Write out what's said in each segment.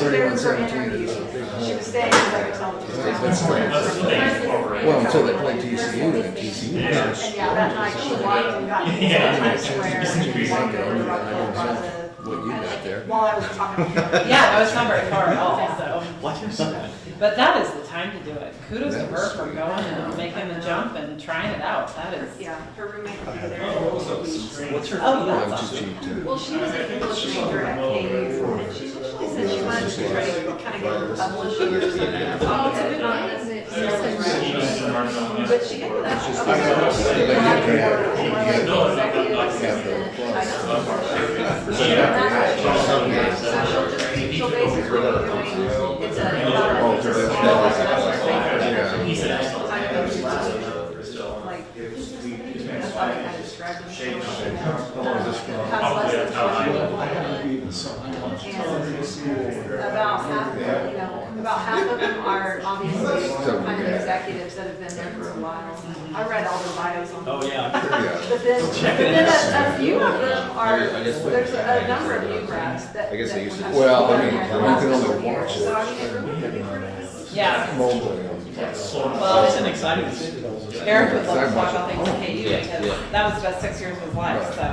there for 3117 interview. is a big She hole. was staying in Beckton. That's right. Well, until they play TCU, and TCU. And yeah, that night she walked and got into Times Square and walked over to Rockefeller Plaza. What you got there? While I was talking to her. Yeah, no, it's not very far at all, so. But that is the time to do it. Kudos to her for going and making the jump and trying it out. That is. Yeah, her roommate will be there. What's her? Oh, That that's was just awesome. cheap too. Well, she was an English major at KU, and she initially said she wanted to try to kind of get into publishing or something. Oh, it's a good one, is it? But she ended up, she she'll basically be doing, it's a, about a small like, that's how I kind of described them. Has less than 20 and about half, about half of them are obviously kind of executives that have been there for a while. I read all their bios on them. Oh, yeah. But then a few of them are, there's a number of new grads that. I guess they used to- that well, I mean, were you can only watch it. So I mean, it really could be pretty. Yeah. Mobile. Well, It's an exciting city. Eric would love to talk about things at KU because that was the best 6 years of his life, so.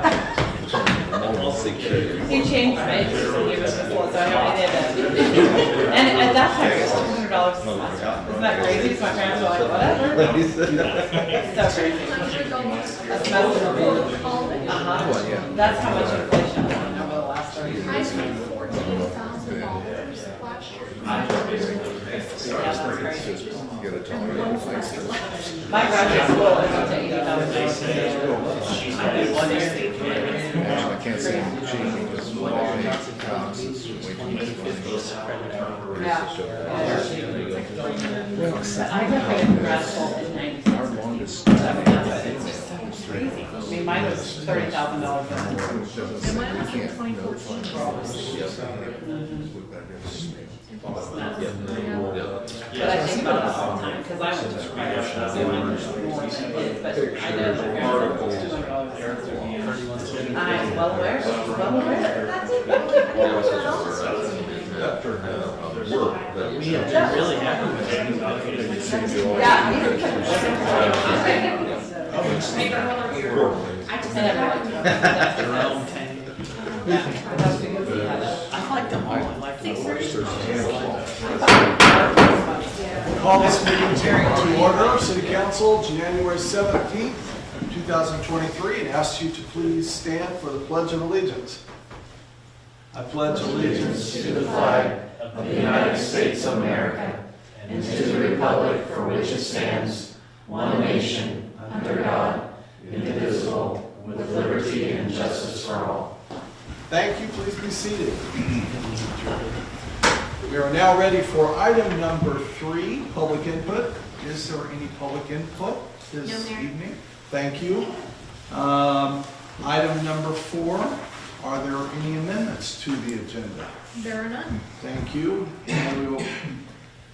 He changed majors and he was just full, so I did it. And at that time, it was $200 a semester. Isn't that crazy? So my parents were like, whatever. So crazy. A semester will be, Yeah. that's how much inflation happened over the last 30 years. I spent $14,000 last year. Yeah, that's crazy. You gotta tell me what it's like. My graduate school is up to $80,000. I did 1 year. Actually, I can't say I'm cheating because when I make cops, it's way too much money. Yeah. Well, But I graduated grad school in '96. our longest. So it's just so crazy. I mean, mine was $30,000. And when I was in 2014, But I think about this all the time, because I went to private school, so mine was more than it is, but I know that parents was $200. I'm well aware, well aware. We have been really happy with it. And everyone. Their own thing. Yeah, but that's because we had it. I like them all. I like them Call this meeting to order, City Council, January 17th, 2023, and ask you to please stand for the Pledge of Allegiance. I pledge allegiance to the flag of the United States of America and to the republic for which it stands, one nation, under God, indivisible, with liberty and justice for all. Thank you. Please be seated. We are now ready for item number 3, public input. Is there any public input this No, Mayor. evening? Thank you. Item number 4, are there any amendments to the agenda? there are none. Thank you. And we will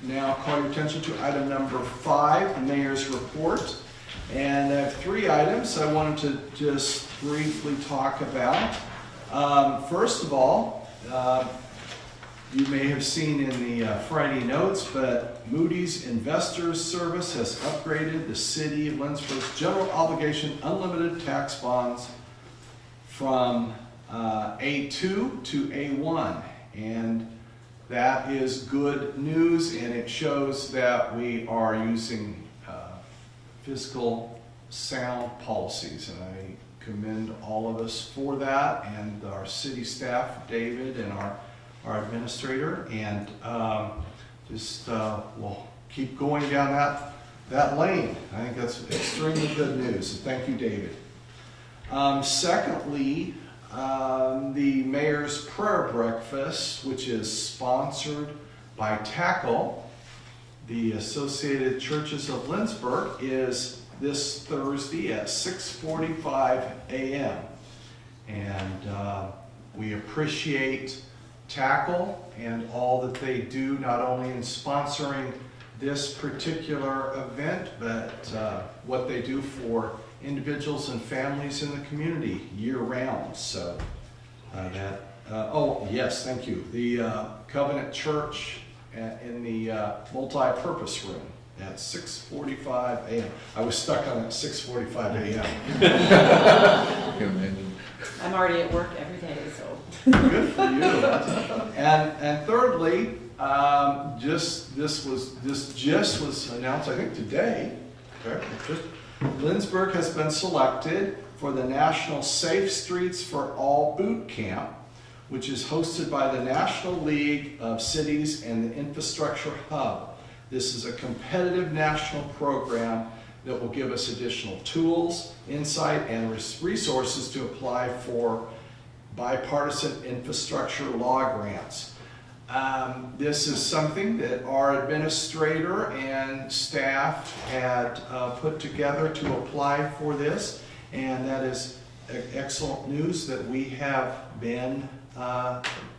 now call your attention to item number 5, the mayor's report. And I have 3 items I wanted to just briefly talk about. First of all, you may have seen in the Friday notes, but Moody's Investors Service has upgraded the city of Lindsborg's general obligation unlimited tax bonds from A2 to A1. And that is good news, and it shows that we are using fiscal sound policies. And I commend all of us for that, and our city staff, David, and our administrator, and we'll keep going down that lane. I think that's extremely good news, so thank you, David. Secondly, the mayor's prayer breakfast, which is sponsored by Tackle, the Associated Churches of Lindsborg, is this Thursday at 6:45 a.m. And we appreciate Tackle and all that they do, not only in sponsoring this particular event, but what they do for individuals and families in the community year-round. So that Oh, yes, thank you. The Covenant Church in the multi-purpose room at 6:45 a.m. I was stuck on it at 6:45 a.m. I can imagine. I'm already at work every day, so. Good for you. And thirdly, this just was announced, I think today. Correct? Lindsborg has been selected for the National Safe Streets for All Boot Camp, which is hosted by the National League of Cities and the Infrastructure Hub. This is a competitive national program that will give us additional tools, insight, and resources to apply for bipartisan infrastructure law grants. This is something that our administrator and staff had put together to apply for this, and that is excellent news that we have been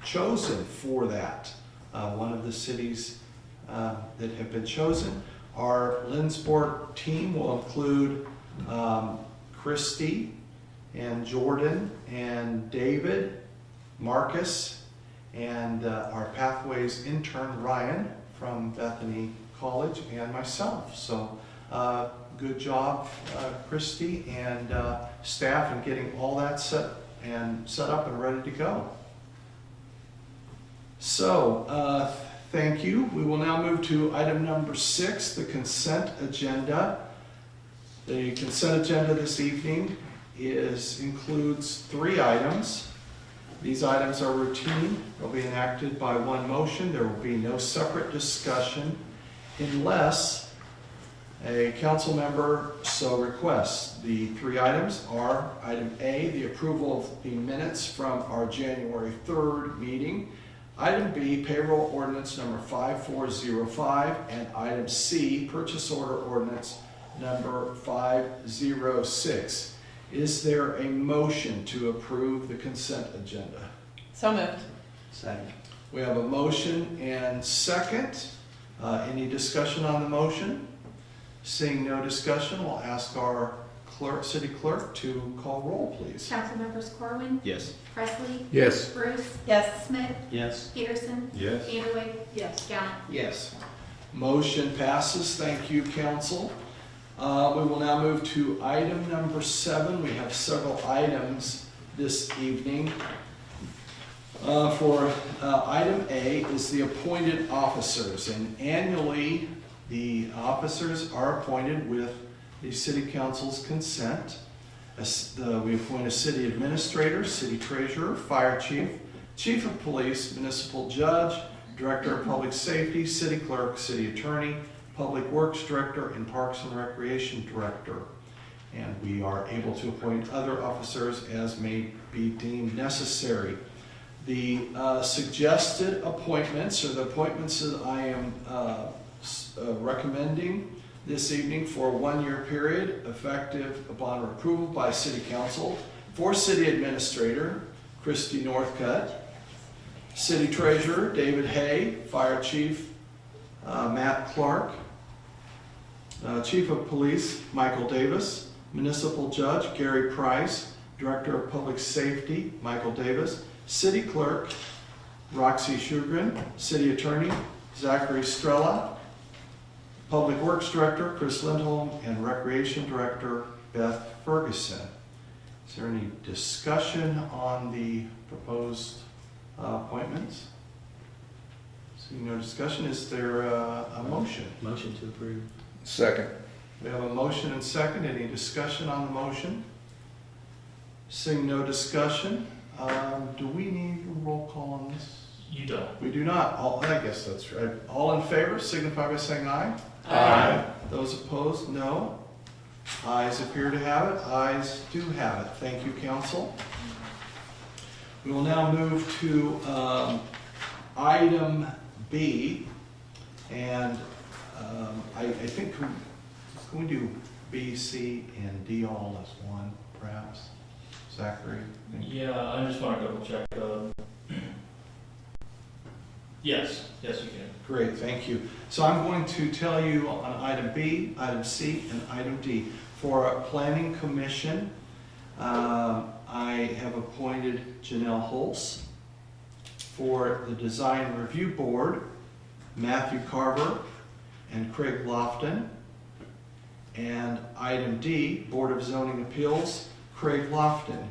chosen for that. One of the cities that have been chosen. Our Lindsborg team will include Christy and Jordan and David, Marcus, and our Pathways intern Ryan from Bethany College, and myself. So good job, Christy and staff, in getting all that set up and ready to go. So thank you. We will now move to item number 6, the consent agenda. The consent agenda this evening includes 3 items. These items are routine. They'll be enacted by one motion. There will be no separate discussion unless a council member so requests. The 3 items are item A, the approval of the minutes from our January 3rd meeting. Item B, payroll ordinance number 5405, and item C, purchase order ordinance number 506. Is there a motion to approve the consent agenda? So moved. Second. We have a motion and second. Any discussion on the motion? Seeing no discussion, we'll ask our city clerk to call roll, please. Councilmembers Corwin, Yes. Presley, Yes. Bruce, Yes. Smith, Yes. Peterson, Yes. Vanderway. Yes. Gallant. Yes. Motion passes. Thank you, council. We will now move to item number 7. We have several items this evening. For item A is the appointed officers, and annually the officers are appointed with the city council's consent. We appoint a city administrator, city treasurer, fire chief, chief of police, municipal judge, director of public safety, city clerk, city attorney, public works director, and parks and recreation director. And we are able to appoint other officers as may be deemed necessary. The suggested appointments, or the appointments that I am recommending this evening for a 1-year period, effective upon approval by City Council, for City Administrator, Christy Northcutt, City Treasurer, David Hay, Fire Chief, Matt Clark, Chief of Police, Michael Davis, Municipal Judge, Gary Price, Director of Public Safety, Michael Davis, City Clerk, Roxy Shugren, City Attorney, Zachary Strella, Public Works Director, Chris Lindholm, and Recreation Director, Beth Ferguson. Is there any discussion on the proposed appointments? Seeing no discussion, is there a motion? Motion to approve. Second. We have a motion and second. Any discussion on the motion? Seeing no discussion, do we need a roll call on this? You don't. We do not. I guess that's right. All in favor signify by saying aye. Aye. Those opposed, no. Ayes appear to have it. Ayes do have it. Thank you, council. We will now move to item B, and I think can we do B, C, and D all as one, perhaps? Zachary? Yeah, I just want to double check. Yes, you can. Great, thank you. So I'm going to tell you on item B, item C, and item D. For a planning commission, I have appointed Janelle Holtz For the Design Review Board, Matthew Carver and Craig Lofton. And item D, Board of Zoning Appeals, Craig Lofton.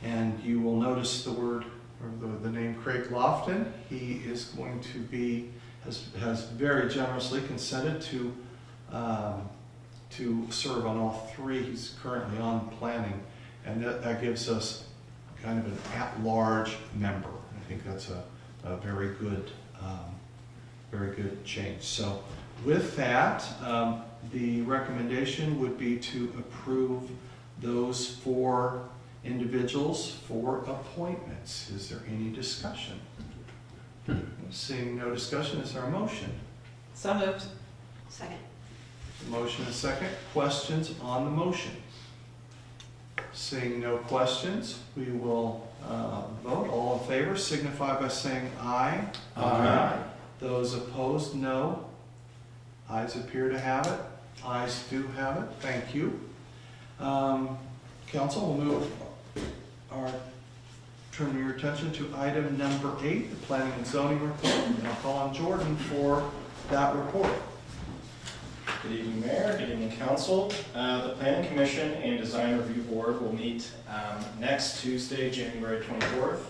And you will notice the word, or the name Craig Lofton. He is going to be, has very generously consented to serve on all three. He's currently on planning, and that gives us kind of an at-large member. I think that's a very good change. So with that, the recommendation would be to approve those 4 individuals for appointments. Is there any discussion? Seeing no discussion, is there a motion? So moved. Second. Motion and second. Questions on the motion? Seeing no questions, we will vote. All in favor signify by saying aye. Aye. Those opposed, no. Ayes appear to have it. Ayes do have it. Thank you. Council, we'll move turn your attention to item number 8, the Planning and Zoning Report. And I'll call on Jordan for that report. Good evening, Mayor. Good evening, Council. The Planning Commission and Design Review Board will meet next Tuesday, January 24th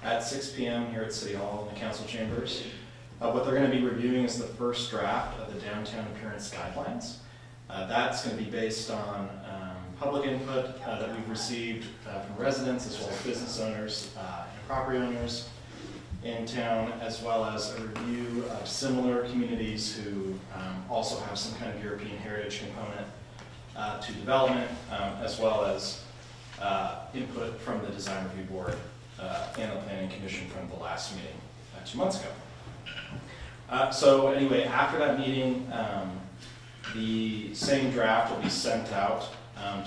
at 6 p.m. here at City Hall in the Council Chambers. What they're going to be reviewing is the first draft of the Downtown Appearance Guidelines. That's going to be based on public input that we've received from residents as well as business owners and property owners in town, as well as a review of similar communities who also have some kind of European heritage component to development, as well as input from the Design Review Board and the Planning Commission from the last meeting 2 months ago. So anyway, after that meeting, the same draft will be sent out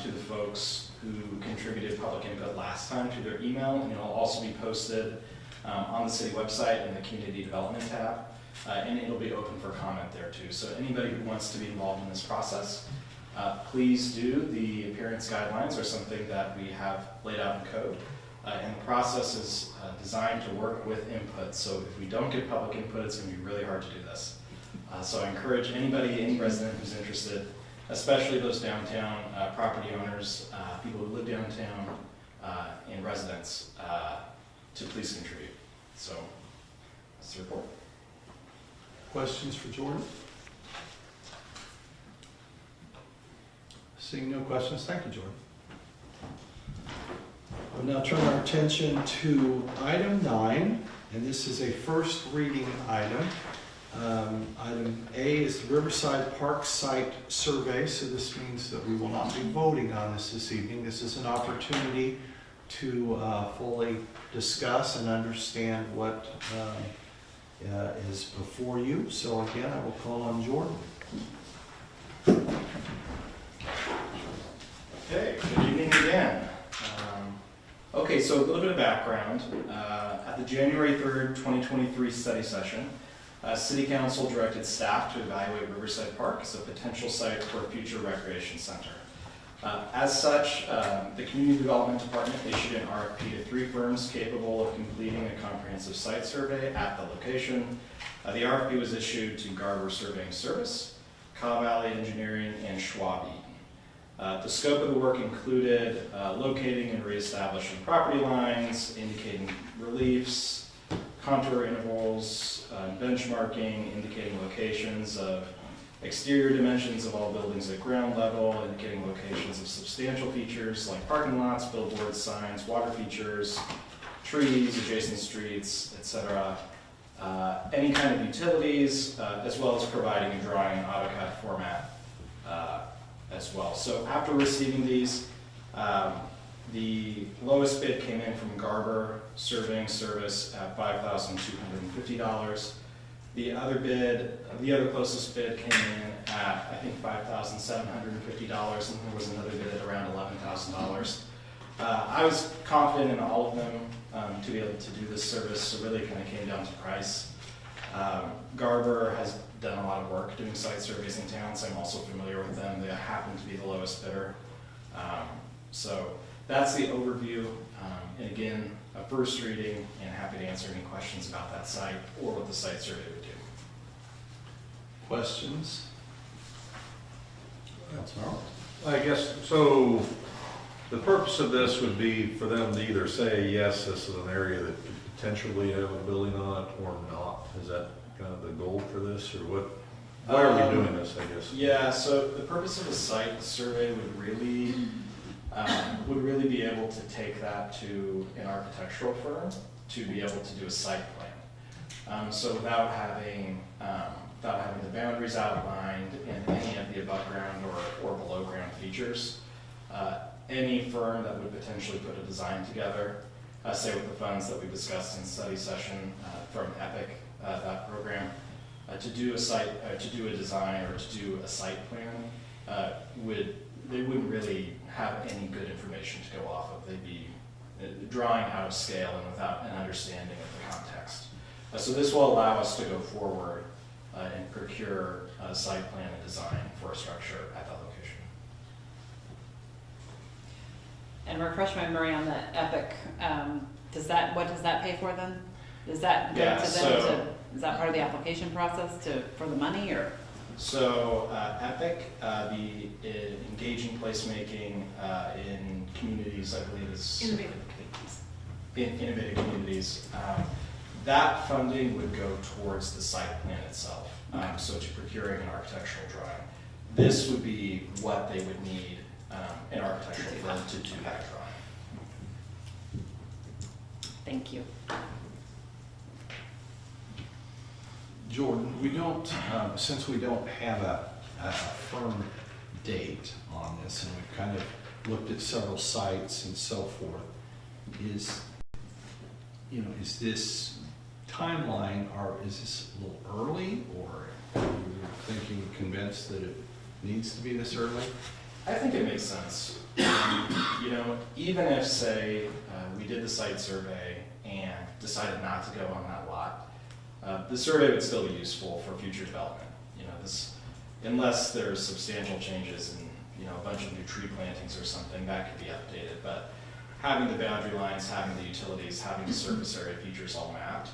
to the folks who contributed public input last time to their email, and it'll also be posted on the city website in the Community Development tab, and it'll be open for comment there too. So anybody who wants to be involved in this process, please do. The appearance guidelines are something that we have laid out in code, and the process is designed to work with input. So if we don't get public input, it's going to be really hard to do this. So I encourage anybody, any resident who's interested, especially those downtown property owners, people who live downtown, and residents, to please contribute. So that's the report. Questions for Jordan? Seeing no questions, thank you, Jordan. We'll now turn our attention to item 9, and this is a first reading item. Item A is the Riverside Park Site Survey, so this means that we will not be voting on this evening. This is an opportunity to fully discuss and understand what is before you. So again, I will call on Jordan. Okay, good evening again. Okay, so a little bit of background. At the January 3rd, 2023 study session, City Council directed staff to evaluate Riverside Park as a potential site for a future recreation center. As such, the Community Development Department issued an RFP to 3 firms capable of completing a comprehensive site survey at the location. The RFP was issued to Garber Surveying Service, Cobb Valley Engineering, and Schwab Eaton. The scope of the work included locating and reestablishing property lines, indicating reliefs, contour intervals, benchmarking, indicating locations of exterior dimensions of all buildings at ground level, indicating locations of substantial features like parking lots, billboards, signs, water features, trees, adjacent streets, etc. Any kind of utilities, as well as providing a drawing in AutoCAD format as well. So after receiving these, the lowest bid came in from Garber Surveying Service at $5,250. The other closest bid came in at, I think, $5,750, and there was another bid at around $11,000. I was confident in all of them to be able to do this service, so really it kind of came down to price. Garber has done a lot of work doing site surveys in town, so I'm also familiar with them. They happen to be the lowest bidder. So that's the overview. And again, a first reading, and happy to answer any questions about that site or what the site survey would do. Questions? I guess, so the purpose of this would be for them to either say, yes, this is an area that could potentially have a building on it, or not. Is that kind of the goal for this, or what? Why are we doing this, I guess? Yeah, so the purpose of the site survey would really be able to take that to an architectural firm to be able to do a site plan. So without having the boundaries outlined and any of the above ground or below ground features, any firm that would potentially put a design together, say with the funds that we discussed in study session from EPIC, that program, to do a design or to do a site plan, they wouldn't really have any good information to go off of. They'd be drawing out of scale and without an understanding of the context. So this will allow us to go forward and procure a site plan and design for a structure at that location. And refresh my memory on the EPIC, what does that pay for then? Does that go Yeah, to them so- is that part of the application process for the money, or? So EPIC, the engaging placemaking in communities, I believe is Innovative communities. in innovative communities, that funding would go towards the site plan itself. So to procuring an architectural drawing. This would be what they would need an architectural firm to do that drawing. Thank you. Jordan, we don't, since we don't have a firm date on this, and we've kind of looked at several sites and so forth, is this timeline, or is this a little early, or are you thinking, convinced that it needs to be this early? I think it makes sense. Even if, say, we did the site survey and decided not to go on that lot, the survey would still be useful for future development. Unless there's substantial changes in, a bunch of new tree plantings or something, that could be updated. But having the boundary lines, having the utilities, having the surface area features all mapped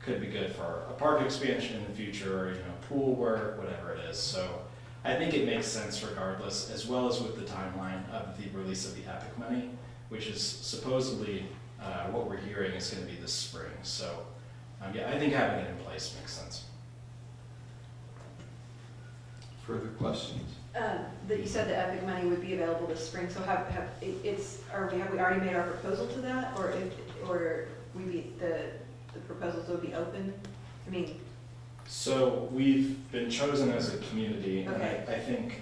could be good for a park expansion in the future, or, pool work, whatever it is. So I think it makes sense regardless, as well as with the timeline of the release of the EPIC money, which is supposedly what we're hearing is going to be this spring. So yeah, I think having it in place makes sense. Further questions? That you said the EPIC money would be available this spring, so have we already made our proposal to that, or the proposals would be open? I mean. So we've been chosen as a community, and Okay. I think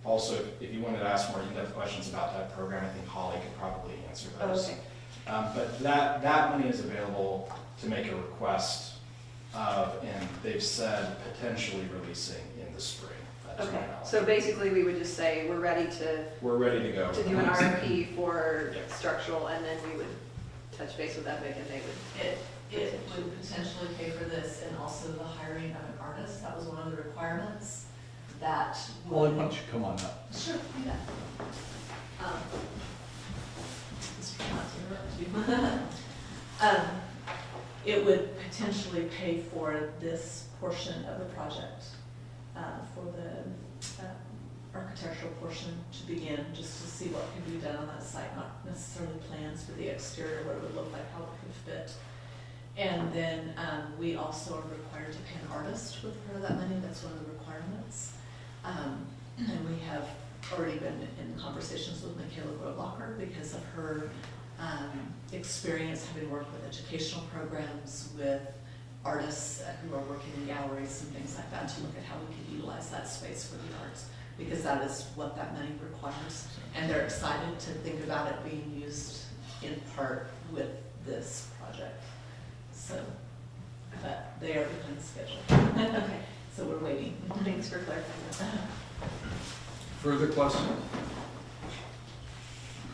also if you wanted to ask more in-depth questions about that program, I think Holly could probably answer those. Okay. But that money is available to make a request of, and they've said potentially releasing in the spring. That's my Okay, knowledge. so basically we would just say we're ready to We're ready to go. do an RFP for Yeah. structural, and then we would touch base with EPIC and they would. It would potentially pay for this and also the hiring of an artist. That was one of the requirements that Well, would. why don't you come on up? Sure, do that. Just try not to interrupt you. It would potentially pay for this portion of the project, for the architectural portion to begin, just to see what could be done on that site, not necessarily plans for the exterior, what it would look like, how it could fit. And then we also are required to pay an artist with part of that money. That's one of the requirements. And we have already been in conversations with Michaela Groblocker because of her experience having worked with educational programs, with artists who are working in galleries and things like that, to look at how we could utilize that space for the arts, because that is what that money requires. And they're excited to think about it being used in part with this project. So, but they are behind schedule. Okay, So we're waiting. thanks for clarifying that. Further questions?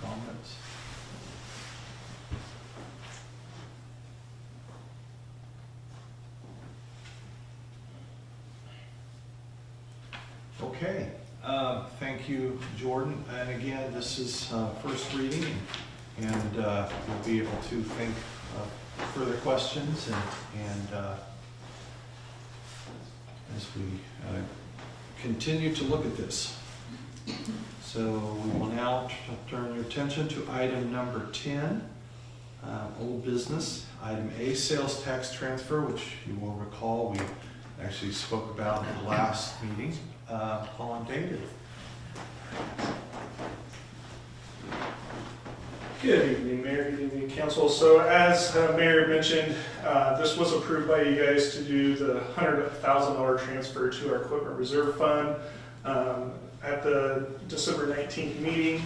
Comments? Okay, thank you, Jordan. And again, this is first reading. and we'll be able to think of further questions and as we continue to look at this. So we will now turn your attention to item number 10, old business. Item A, sales tax transfer, which you will recall we actually spoke about in the last meeting. Paul and David. Good evening, Mayor. Good evening, Council. So as Mayor mentioned, this was approved by you guys to do the $100,000 transfer to our equipment reserve fund at the December 19th meeting.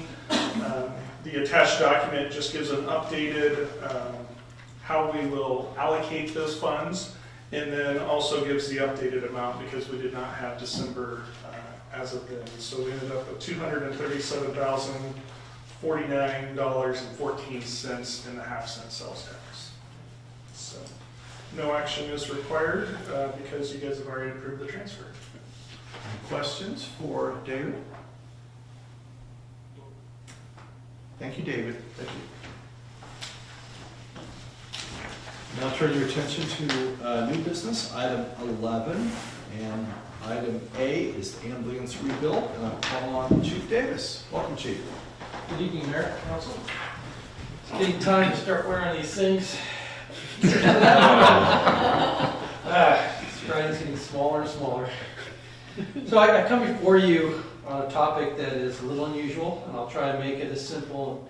The attached document just gives an updated how we will allocate those funds, and then also gives the updated amount because we did not have December as of then. So we ended up with $237,049.14 in the half-cent sales tax. So no action is required because you guys have already approved the transfer. Any questions for David? Thank you, David. Thank you. Now turn your attention to new business, item 11, and item A is the ambulance rebuild, and I'll call on Chief Davis. Welcome, Chief. Good evening, Mayor, Council. It's getting time to start wearing these things. Stride's getting smaller and smaller. So I come before you on a topic that is a little unusual, and I'll try to make it as simple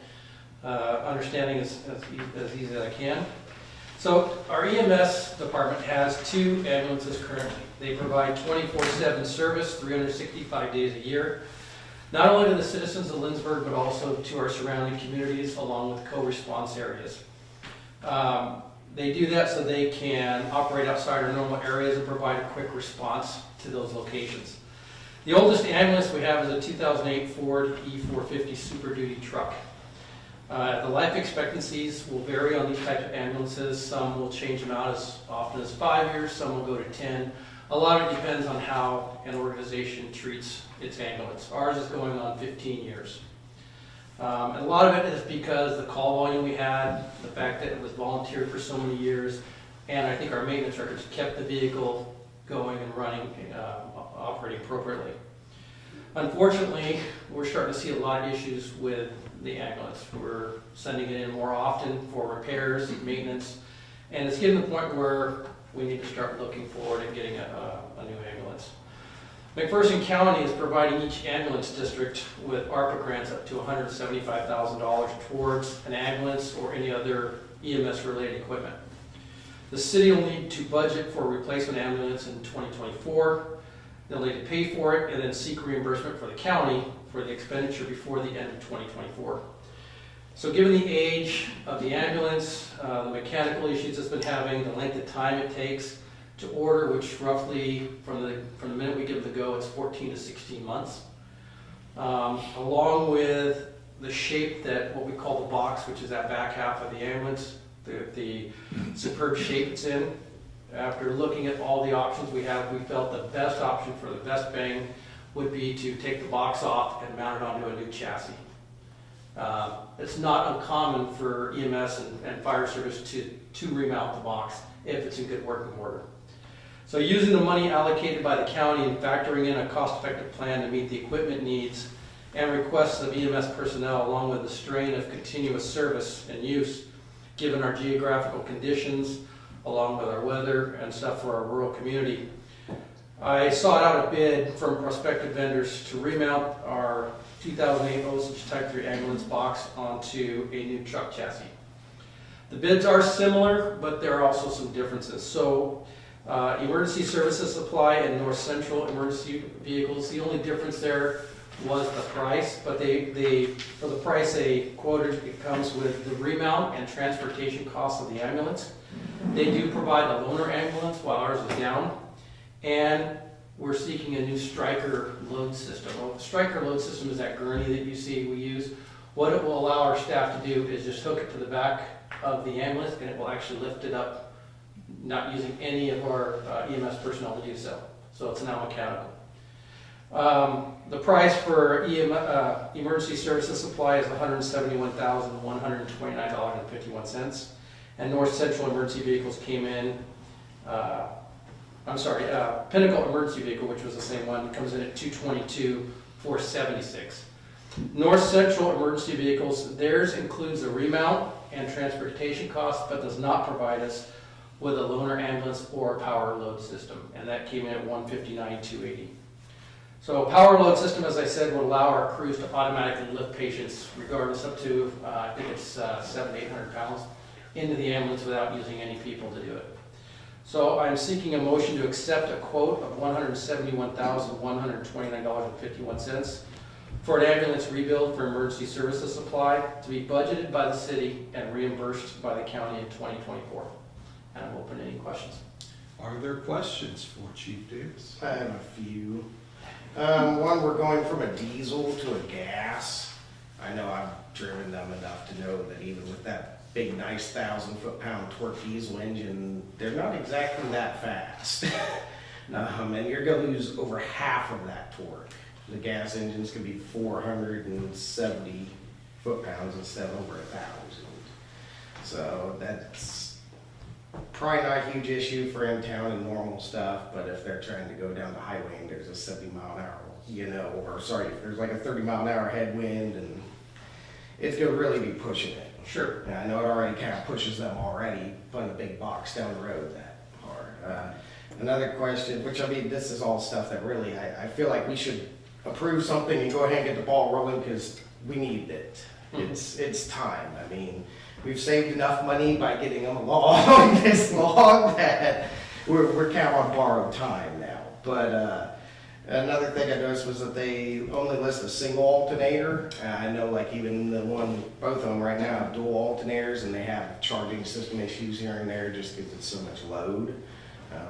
understanding as easy as I can. So our EMS department has 2 ambulances currently. They provide 24/7 service, 365 days a year, not only to the citizens of Lindsborg, but also to our surrounding communities along with co-response areas. They do that so they can operate outside our normal areas and provide a quick response to those locations. The oldest ambulance we have is a 2008 Ford E450 Super Duty truck. The life expectancies will vary on these types of ambulances. Some will change them out as often as 5 years, some will go to 10. A lot of it depends on how an organization treats its ambulance. Ours is going on 15 years. And a lot of it is because the call volume we had, the fact that it was volunteered for so many years, and I think our maintenance records kept the vehicle going and running, operating appropriately. Unfortunately, we're starting to see a lot of issues with the ambulance. We're sending it in more often for repairs, maintenance, and it's getting to the point where we need to start looking forward and getting a new ambulance. McPherson County is providing each ambulance district with ARPA grants up to $175,000 towards an ambulance or any other EMS-related equipment. The city will need to budget for a replacement ambulance in 2024. They'll need to pay for it and then seek reimbursement for the county for the expenditure before the end of 2024. So given the age of the ambulance, the mechanical issues it's been having, the length of time it takes to order, which roughly from the minute we give it the go, it's 14 to 16 months. Along with the shape that what we call the box, which is that back half of the ambulance, the superb shape it's in. After looking at all the options we have, we felt the best option for the best bang would be to take the box off and mount it onto a new chassis. It's not uncommon for EMS and fire service to remount the box if it's in good working order. So using the money allocated by the county and factoring in a cost-effective plan to meet the equipment needs and requests of EMS personnel, along with the strain of continuous service and use, given our geographical conditions, along with our weather and stuff for our rural community, I sought out a bid from prospective vendors to remount our 2008 Osage Type 3 ambulance box onto a new truck chassis. The bids are similar, but there are also some differences. So emergency services supply and North Central emergency vehicles, the only difference there was the price, but for the price they quoted, it comes with the remount and transportation costs of the ambulance. They do provide a loaner ambulance while ours is down, and we're seeking a new Striker load system. Well, the Striker load system is that gurney that you see we use. What it will allow our staff to do is just hook it to the back of the ambulance, and it will actually lift it up, not using any of our EMS personnel to do so. So it's now mechanical. The price for emergency services supply is $171,129.51. And North Central Emergency Vehicles came in, Pinnacle Emergency Vehicle, which was the same one, comes in at $222,476. North Central Emergency Vehicles, theirs includes a remount and transportation costs, but does not provide us with a loaner ambulance or power load system, and that came in at $159,280. So a power load system, as I said, would allow our crews to automatically lift patients regardless up to, I think it's 700 to 800 pounds, into the ambulance without using any people to do it. So I'm seeking a motion to accept a quote of $171,129.51 for an ambulance rebuild for emergency services supply to be budgeted by the city and reimbursed by the county in 2024. And I'm open to any questions. Are there questions for Chief Davis? I have a few. One, we're going from a diesel to a gas. I know I've driven them enough to know that even with that big, nice 1,000 foot-pound torque diesel engine, they're not exactly that fast. And you're going to lose over half of that torque. The gas engines can be 470 foot-pounds instead of over 1,000. So that's probably not a huge issue for in town and normal stuff, but if they're trying to go down the highway and there's a 70 mile an hour, if there's like a 30 mile an hour headwind, and it's going to really be pushing it. Sure. And I know it already kind of pushes them already, putting a big box down the road that hard. Another question, which this is all stuff that really, I feel like we should approve something and go ahead and get the ball rolling because we need it. It's time. I mean, we've saved enough money by getting them along this long that we're kind of on borrowed time now. But another thing I noticed was that they only list a single alternator. I know like even both of them right now have dual alternators, and they have charging system issues here and there just because it's so much load.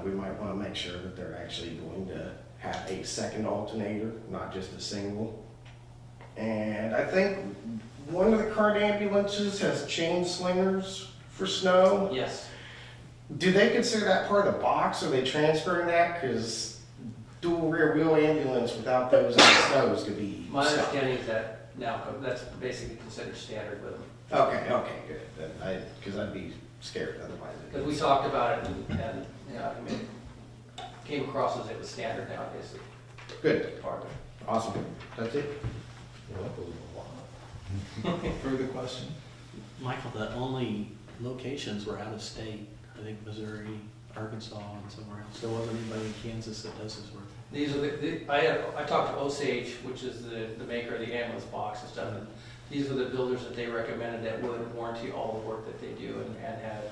We might want to make sure that they're actually going to have a second alternator, not just a single. And I think one of the current ambulances has chain slingers for snow. Yes. Do they consider that part of the box? Are they transferring that? Because dual rear wheel ambulance without those on the snows could be My stuck. understanding is that now that's basically considered standard with them. Okay, good. Because I'd be scared otherwise. Because we talked about it and came across as it was standard nowadays. Good. Part of it. Awesome. That's it. Well, that was a lot. Further question? Michael, the only locations were out of state. I think Missouri, Arkansas, and somewhere else. There wasn't anybody in Kansas that does this work. These are I talked to Osage, which is the maker of the ambulance box and stuff. And these are the builders that they recommended that would warranty all the work that they do and had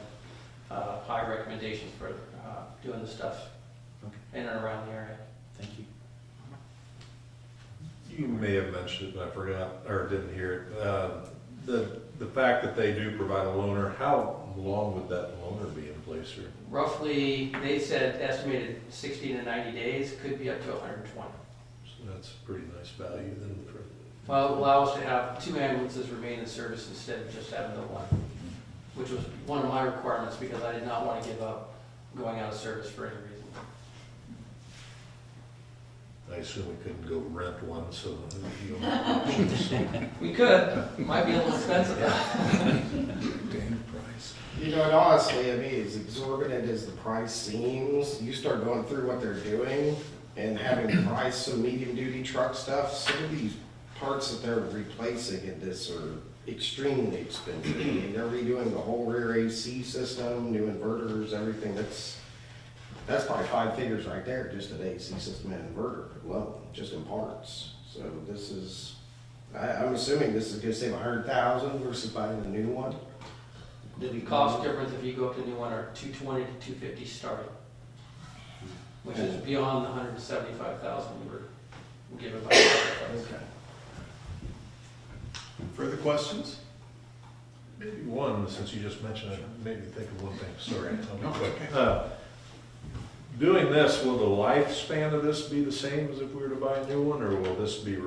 high recommendations for doing the stuff in and around the area. Thank you. You may have mentioned it, but I forgot, or didn't hear it. The fact that they do provide a loaner, how long would that loaner be in place? Or? Roughly, they said estimated 60 to 90 days, could be up to 120. So that's a pretty nice value then. Well, it allows us to have 2 ambulances remain in service instead of just having the 1, which was one of my requirements because I did not want to give up going out of service for any reason. I assume we couldn't go rent one, so you don't have options. We could, it might be a little expensive. Damn price. And honestly, as exorbitant as the price seems, you start going through what they're doing and having priced some medium-duty truck stuff, some of these parts that they're replacing in this are extremely expensive. I mean, they're redoing the whole rear AC system, new inverters, everything. That's probably 5 figures right there, just an AC system and inverter alone, just in parts. So this is, I'm assuming this is going to save $100,000 versus buying a new one. The cost difference if you go up to a new one are $220 to $250 starting, which is beyond the $175,000 we were given by the Okay. Further questions? Maybe one, since you just mentioned it, made me think of one thing. Sorry, I'll be No, quick. okay. Doing this, will the lifespan of this be the same as if we were to buy a new one, or will this be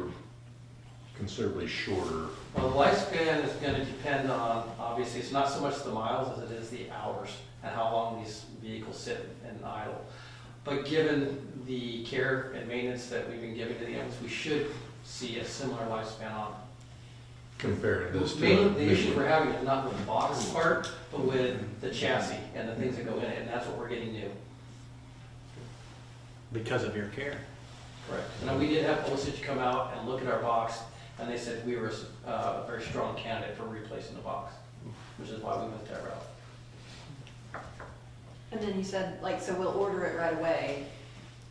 considerably shorter? Well, the lifespan is going to depend on, obviously, it's not so much the miles as it is the hours and how long these vehicles sit and idle. But given the care and maintenance that we've been giving to the ambulance, we should see a similar lifespan on Compared to this. mainly, the issue we're having is not with the box part, but with the chassis and the things that go in it, and that's what we're getting new. Because of your care. Correct. And we did have Osage come out and look at our box, and they said we were a very strong candidate for replacing the box, which is why we went that route. And then you said, like, so we'll order it right away.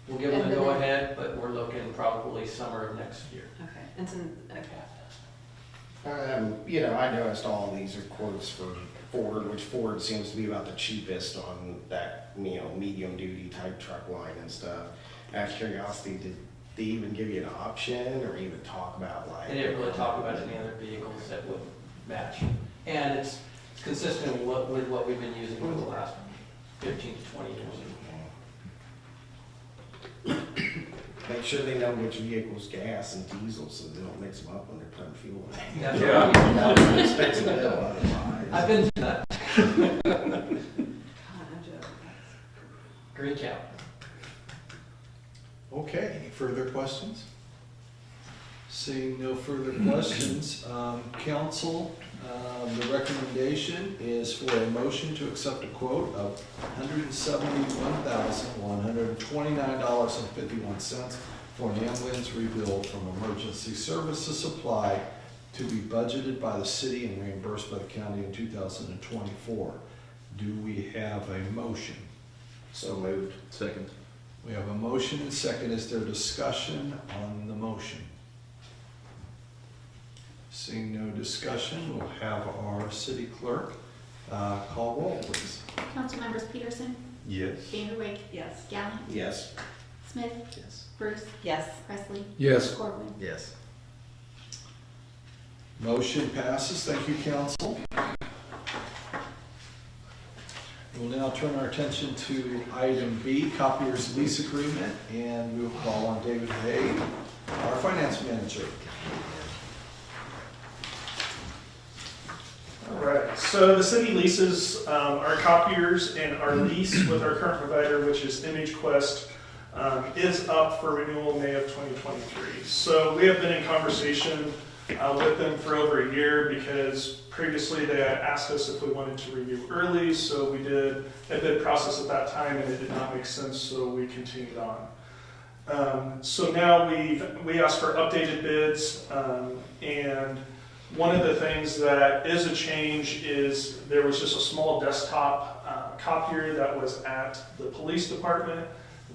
We'll give them And a then- go-ahead, but we're looking probably summer of next year. Okay. And so, okay. You know, I noticed all of these are quotes for Ford, which Ford seems to be about the cheapest on that, you know, medium duty type truck line and stuff. Out of curiosity, did they even give you an option or even talk about like? They didn't really talk about any other vehicles that would match. And it's consistent with what we've been using for the last 15 to 20 years. Make sure they know which vehicle's gas and diesel so they don't mix them up when they're putting fuel in. That's Yeah. right. That was an expensive bill otherwise. I've been through that. God, no joke. Green cow. Okay, any further questions? Seeing no further questions, council, the recommendation is for a motion to accept a quote of $171,129.51 for an ambulance rebuild from Emergency Services Supply to be budgeted by the city and reimbursed by the county in 2024. Do we have a motion? So moved. Second. We have a motion and second. Is there discussion on the motion? Seeing no discussion, we'll have our city clerk call roll, please. Councilmembers Peterson, Yes. Vanderwijk, Yes. Gallant, Yes. Smith, Yes. Bruce, Yes. Presley, Yes. Corwin. Yes. Motion passes. Thank you, council. We'll now turn our attention to item B, copier's lease agreement, and we'll call on David Hay, our finance manager. All right, so the city leases our copiers, and our lease with our current provider, which is ImageQuest, is up for renewal May of 2023. So we have been in conversation with them for over a year because previously they had asked us if we wanted to renew early, so we did a bid process at that time and it did not make sense, so we continued on. So now we asked for updated bids, and one of the things that is a change is there was just a small desktop copier that was at the police department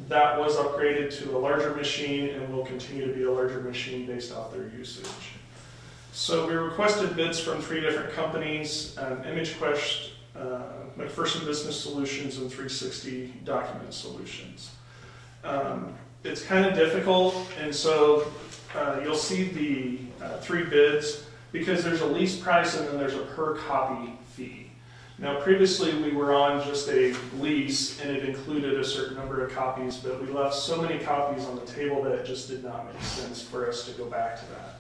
that was upgraded to a larger machine and will continue to be a larger machine based off their usage. So we requested bids from 3 different companies, ImageQuest, McPherson Business Solutions, and 360 Document Solutions. It's kind of difficult, and so you'll see the 3 bids because there's a lease price and then there's a per copy fee. Now previously we were on just a lease and it included a certain number of copies, but we left so many copies on the table that it just did not make sense for us to go back to that.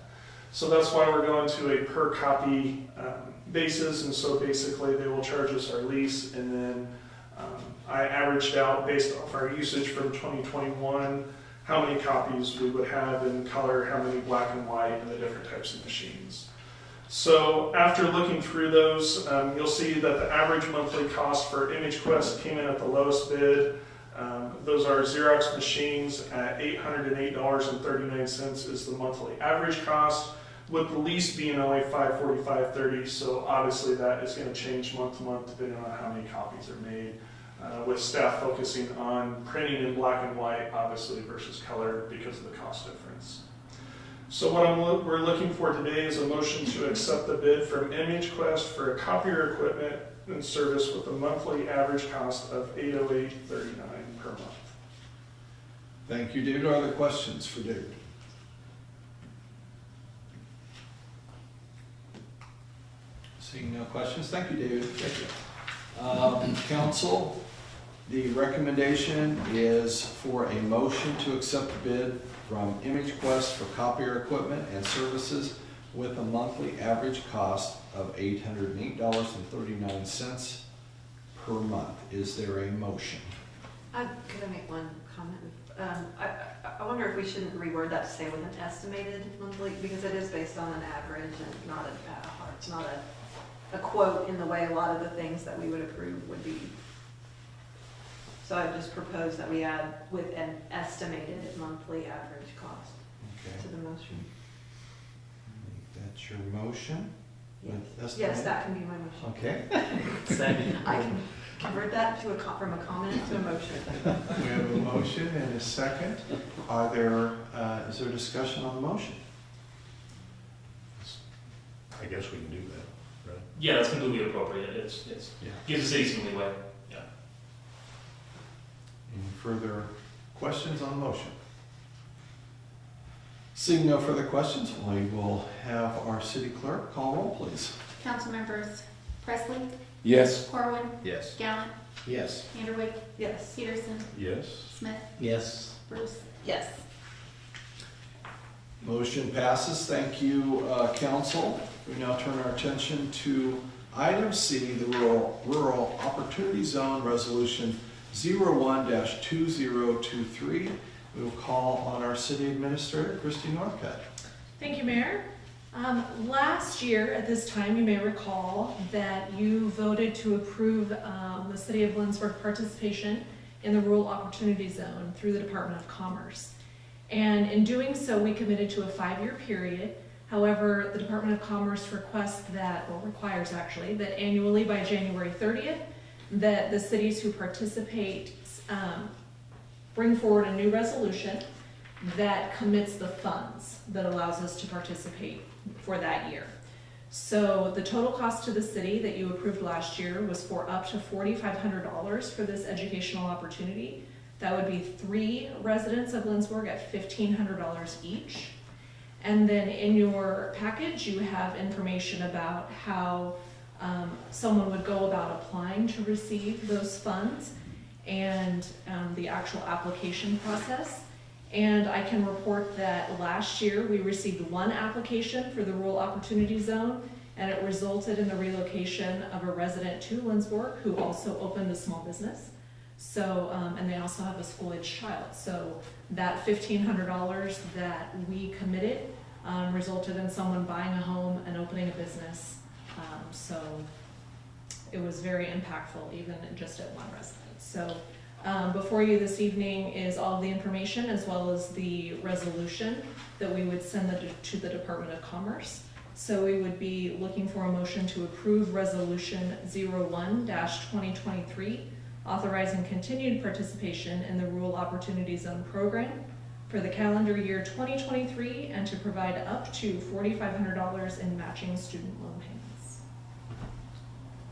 So that's why we're going to a per copy basis, and so basically they will charge us our lease, and then I averaged out based off our usage from 2021 how many copies we would have in color, how many black and white, and the different types of machines. So after looking through those, you'll see that the average monthly cost for ImageQuest came in at the lowest bid. Those are Xerox machines at $808.39 is the monthly average cost, with the lease being only $545.30. So obviously that is going to change month to month depending on how many copies are made, with staff focusing on printing in black and white, obviously, versus color because of the cost difference. So what we're looking for today is a motion to accept the bid from ImageQuest for a copier equipment and service with a monthly average cost of $808.39 per month. Thank you, David. Are there questions for David? Seeing no questions, thank you, David. Thank you. Council, the recommendation is for a motion to accept the bid from ImageQuest for copier equipment and services with a monthly average cost of $808.39 per month. Is there a motion? Could I make one wonder if we shouldn't reword that to say with an estimated monthly, because it is based on an average and not it's not a quote in the way a lot of the things that we would approve would be. So I just propose that we add with an estimated monthly average cost Okay. to the motion. That's your motion? Yes. With Yes, estimated? that can be my motion. Okay. Second. I can convert that to from a comment to a motion. We have a motion and a second. Is there discussion on the motion? I guess we can do that, right? Yeah, that's completely appropriate. It's Yeah. gives the city some leeway. Yeah. Any further questions on the motion? Seeing no further questions, we will have our city clerk call roll, please. Council members Presley, Yes. Corwin, Yes. Gallant, Yes. Vanderwijk, Yes. Peterson, Yes. Smith, Yes. Bruce. Yes. Motion passes. Thank you, council. We now turn our attention to item C, the Rural Opportunity Zone Resolution 01-2023. We will call on our city administrator, Christy Northcutt. Thank you, Mayor. Last year at this time, you may recall that you voted to approve the City of Lindsborg participation in the Rural Opportunity Zone through the Department of Commerce. And in doing so, we committed to a 5-year period. However, the Department of Commerce requires actually, that annually by January 30th, that the cities who participate bring forward a new resolution that commits the funds that allows us to participate for that year. So the total cost to the city that you approved last year was for up to $4,500 for this educational opportunity. That would be 3 residents of Lindsborg at $1,500 each. And then in your package, you have information about how someone would go about applying to receive those funds and the actual application process. And I can report that last year we received 1 application for the Rural Opportunity Zone, and it resulted in the relocation of a resident to Lindsborg who also opened a small business. So, and they also have a school-age child. So that $1,500 that we committed resulted in someone buying a home and opening a business. So it was very impactful, even just at 1 resident. So before you this evening is all the information as well as the resolution that we would send to the Department of Commerce. So we would be looking for a motion to approve Resolution 01-2023, authorizing continued participation in the Rural Opportunity Zone program for the calendar year 2023 and to provide up to $4,500 in matching student loan payments.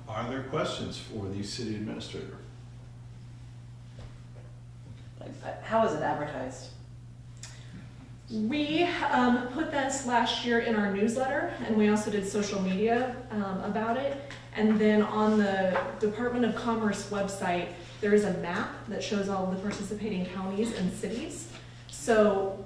Are there questions for the city administrator? How is it advertised? We put this last year in our newsletter, and we also did social media about it. And then on the Department of Commerce website, there is a map that shows all of the participating counties and cities. So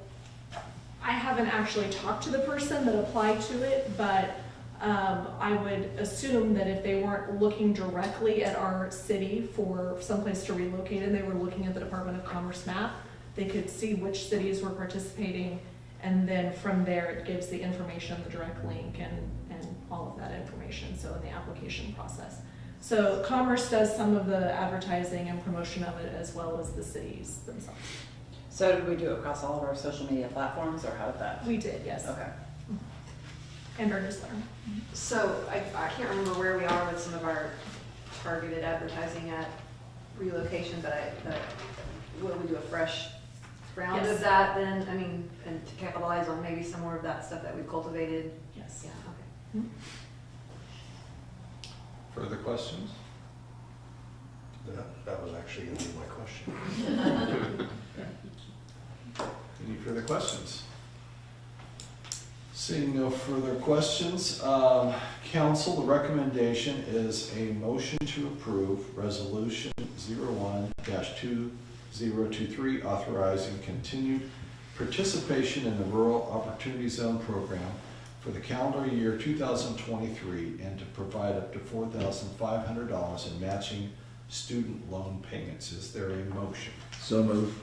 I haven't actually talked to the person that applied to it, but I would assume that if they weren't looking directly at our city for someplace to relocate and they were looking at the Department of Commerce map, they could see which cities were participating, and then from there it gives the information, the direct link, and all of that information, so in the application process. So Commerce does some of the advertising and promotion of it as well as the cities themselves. So did we do it across all of our social media platforms, or how did that? We did, yes. Okay. And our newsletter. So I can't remember where we are with some of our targeted advertising at relocation, but will we do a fresh round Yes. of that then? I mean, and to capitalize on maybe some more of that stuff that we cultivated? Yes. Yeah, okay. Further questions? That was actually going to be my question. Any further questions? Seeing no further questions, council, the recommendation is a motion to approve Resolution 01-2023, authorizing continued participation in the Rural Opportunity Zone program for the calendar year 2023 and to provide up to $4,500 in matching student loan payments. Is there a motion? So move.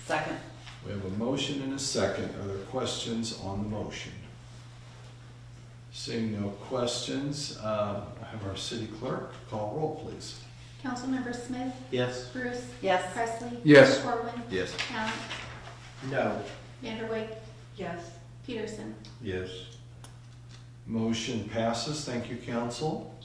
Second. We have a motion and a second. Are there questions on the motion? Seeing no questions, I have our city clerk call roll, please. Councilmember Smith, Yes. Bruce, Yes. Presley. Yes. Corwin. Yes. Talent, No. Vanderway, Yes. Peterson. Yes. Motion passes. Thank you, council.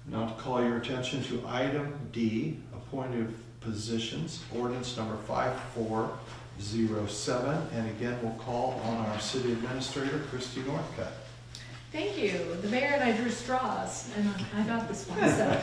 Now to call your attention to item D, appointed positions, ordinance number 5407. And again, we'll call on our city administrator, Christy Northcutt. Thank you. The mayor and I drew straws, and I got this one. So,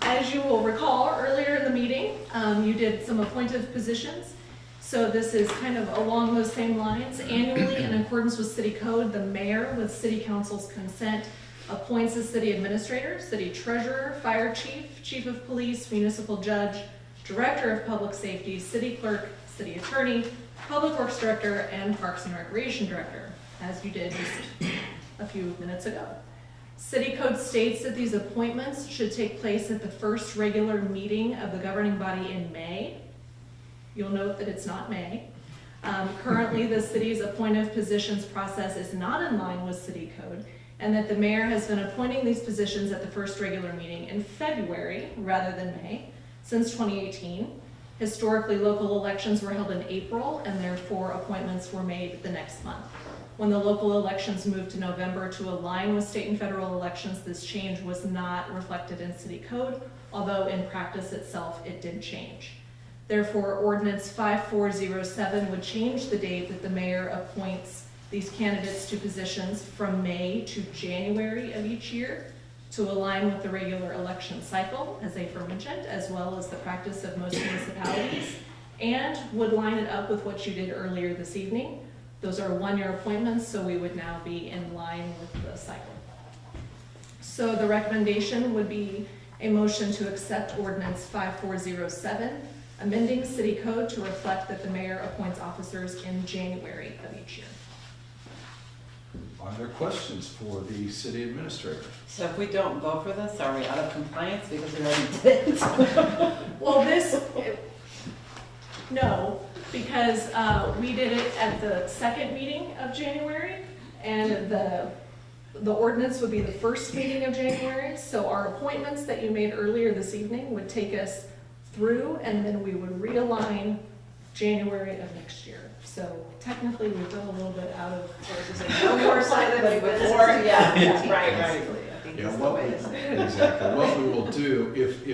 as you will recall, earlier in the meeting, you did some appointed positions. So this is kind of along those same lines. Annually, in accordance with city code, the mayor, with city council's consent, appoints the city administrator, city treasurer, fire chief, chief of police, municipal judge, director of public safety, city clerk, city attorney, public works director, and parks and recreation director, as you did just a few minutes ago. City code states that these appointments should take place at the first regular meeting of the governing body in May. You'll note that it's not May. Currently, the city's appointed positions process is not in line with city code, and that the mayor has been appointing these positions at the first regular meeting in February rather than May since 2018. Historically, local elections were held in April, and therefore appointments were made the next month. When the local elections moved to November to align with state and federal elections, this change was not reflected in city code, although in practice itself it did change. Therefore, ordinance 5407 would change the date that the mayor appoints these candidates to positions from May to January of each year to align with the regular election cycle, as aforementioned, as well as the practice of most municipalities, and would line it up with what you did earlier this evening. Those are one-year appointments, so we would now be in line with the cycle. So the recommendation would be a motion to accept ordinance 5407, amending city code to reflect that the mayor appoints officers in January of each year. Are there questions for the city administrator? So if we don't vote for this, are we out of compliance because we already did it? Well, no, because we did it at the second meeting of January, and the ordinance would be the first meeting of January. So our appointments that you made earlier this evening would take us through, and then we would realign January of next year. So technically, we've done a little bit out of. No more side than Before, yeah, right. Basically, I think Yeah, is the what way we, to say it. exactly. What we will do, if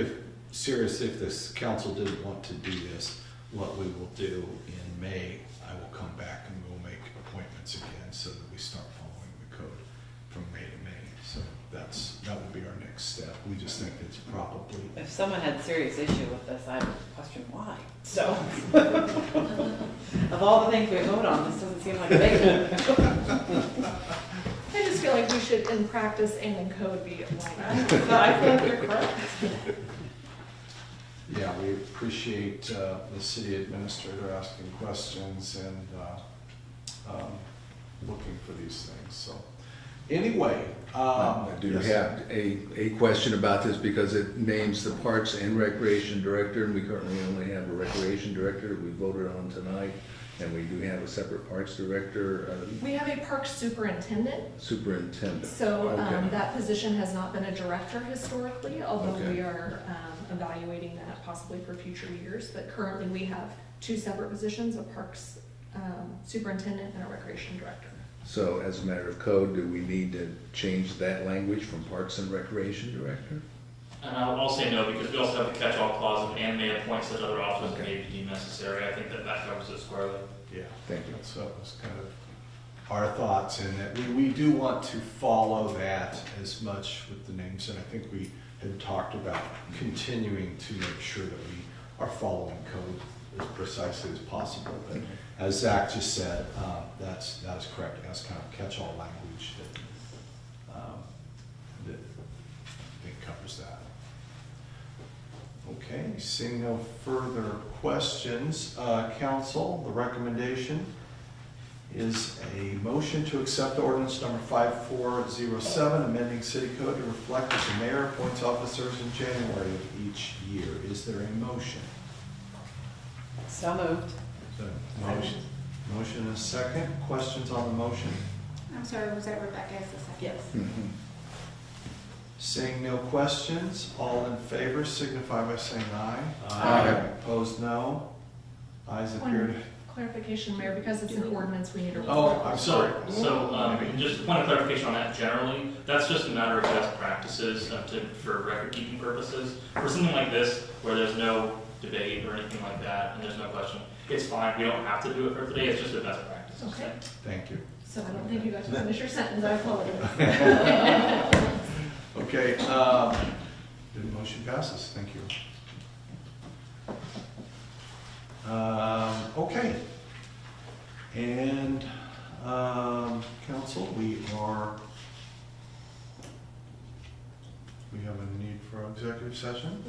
this council didn't want to do this, what we will do in May, I will come back and we'll make appointments again so that we start following the code from May to May. So that would be our next step. We just think it's probably. If someone had serious issue with this, I would question why. So, of all the things we vote on, this doesn't seem like a big one. I just feel like we should, in practice and in code, be aligned. So I feel like you're correct. Yeah, we appreciate the city administrator asking questions and looking for these things, so. Anyway. I do yes. have a question about this because it names the Parks and Recreation Director, and we currently only have a Recreation Director that we voted on tonight, and we do have a separate Parks Director, We have a park superintendent. Superintendent. So Okay. that position has not been a director historically, although Okay. we are evaluating that possibly for future years. But currently, we have two separate positions, a parks superintendent and a recreation director. So as a matter of code, do we need to change that language from Parks and Recreation Director? And I'll say no, because we also have the catch-all clause of and may appoint such other officers Okay. may be deemed necessary. I think that covers it squarely. Yeah, Thank you. so that was kind of our thoughts, and that we do want to follow that as much with the names, and I think we had talked about continuing to make sure that we are following code as precisely as possible. But as Zach just said, that is correct. It has kind of catch-all language that I think covers that. Okay, seeing no further questions, council, the recommendation is a motion to accept ordinance number 5407, amending city code to reflect that the mayor appoints officers in January of each year. Is there a motion? So moved. Motion and a second. Questions on the motion? I'm sorry, was that Rebecca as the second? Yes. Seeing no questions, all in favor signify by saying aye. Aye. Opposed, no. Ayes appear to... Clarification, Mayor, because it's an ordinance, we need a. Oh, I'm sorry. So, just a point of clarification on that generally, that's just a matter of best practices for record keeping purposes. For something like this, where there's no debate or anything like that, and there's no question, it's fine, we don't have to do it for today, it's just a best practice. Okay, Thank you. so I don't think you got to finish your sentence, I apologize. Okay, the motion passes, thank you. Okay. And, council, we have a need for executive session?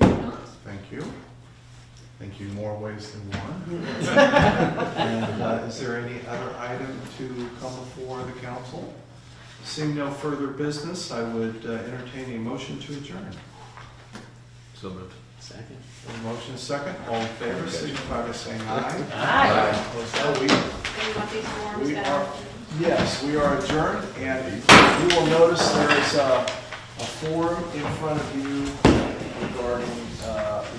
Thank you. Thank you, more ways than one. And is there any other item to come before the council? Seeing no further business, I would entertain a motion to adjourn. So moved. Second. A motion second, all in favor, signify by saying aye. Aye. Opposed, no. Do you want these forms We back? are, yes, we are adjourned, and you will notice there is a form in front of you regarding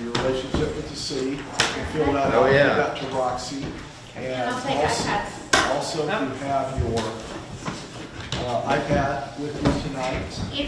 your relationship with the city. You can fill that out, Oh, give yeah. that to Roxy. And I'll take also- iPads. Also, you have your iPad with you tonight. If you're